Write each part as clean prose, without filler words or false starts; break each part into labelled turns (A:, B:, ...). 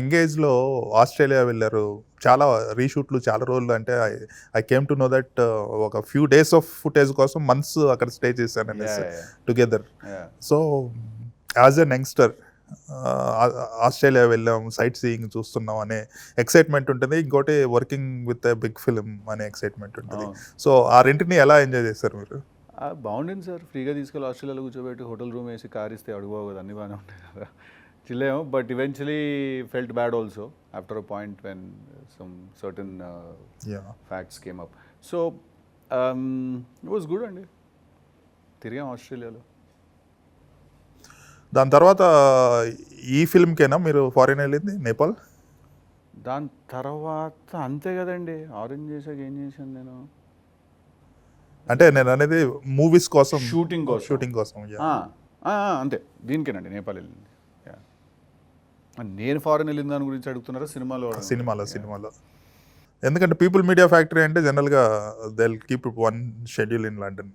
A: Young ఏజ్‌లో Australia వెళ్లారు. చాలా రీషూట్‌లు చాలా రోజులు అంటే I came to know that ఒక ఫ్యూ డేస్ ఆఫ్ ఫుటేజ్ కోసం మంత్స్ అక్కడ స్టే చేశాననేసి
B: yeah! Yeah!
A: Together.
B: Yeah!
A: So, as an youngster Australia వెళ్ళాం, సైట్ సీయింగ్ చూస్తున్నాం అనే ఎక్సైట్‌మెంట్ ఉంటుంది. ఇంకోటి working with a big film అనే ఎక్సైట్‌మెంట్ ఉంటుంది.
B: అవును.
A: సో, ఆ రెంటిని ఎలా ఎంజాయ్ చేశారు మీరు?
B: బాగుండింది సార్. ఫ్రీగా తీసుకెళ్ళి ఆస్ట్రేలియాలో కూర్చోబెట్టి హోటల్ రూమ్ వేసి కార్ ఇస్తే అడుగుబావు కదా, అన్నీ బాగానే ఉంటాయి కదా. చిల్లేమో, but eventually felt bad also after a point when some certain
A: yeah!
B: Facts came up. So it was good అండి. తిరిగాం ఆస్ట్రేలియాలో.
A: దాని తర్వాత ఈ ఫిల్మ్‌కేనా మీరు ఫారిన్ వెళ్ళింది నేపాల్?
B: దాని తర్వాత అంతే కదండి. ఆరెంజ్ చేశాక ఏం చేశాను నేను?
A: అంటే నేను అనేది మూవీస్ కోసం,
B: షూటింగ్ కోసం.
A: షూటింగ్ కోసం.
B: అంతే, దీనికేనండి నేపాల్ వెళ్ళింది. Yeah. నేను ఫారెన్ వెళ్ళిన దాని గురించి అడుగుతున్నారా, సినిమాలో?
A: సినిమాలో. ఎందుకంటే పీపుల్ మీడియా ఫ్యాక్టరీ అంటే జనరల్‌గా they will keep one schedule in London.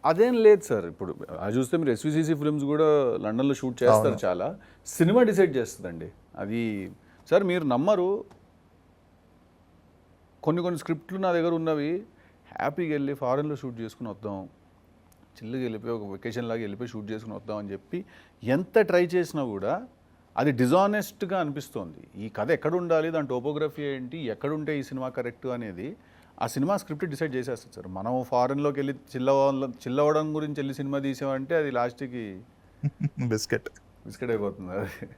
B: అదేం లేదు సార్. ఇప్పుడు అది చూస్తే మీరు ఎస్విసిసి ఫిల్మ్స్ కూడా లండన్లో షూట్ చేస్తారు చాలా. సినిమా డిసైడ్ చేస్తుందండి అది. సార్ మీరు నమ్మరు, కొన్ని స్క్రిప్ట్లు నా దగ్గర ఉన్నవి హ్యాపీగా వెళ్ళి ఫారెన్లో షూట్ చేసుకుని వద్దాం, చిల్లుగా వెళ్ళిపోయి ఒక వెకేషన్ లాగా వెళ్ళిపోయి షూట్ చేసుకుని వద్దాం అని చెప్పి ఎంత ట్రై చేసినా కూడా అది డిజానెస్ట్గా అనిపిస్తోంది. ఈ కథ ఎక్కడ ఉండాలి, దాని టోపోగ్రఫీ ఏంటి, ఎక్కడుంటే ఈ సినిమా కరెక్ట్ అనేది ఆ సినిమా స్క్రిప్ట్ డిసైడ్ చేసేస్తుంది సార్. మనం ఫారెన్లోకి వెళ్ళి చిల్లవడం గురించి వెళ్ళి సినిమా తీసామంటే అది లాస్ట్కి
A: బిస్కెట్.
B: బిస్కెట్ అయిపోతుంది అది.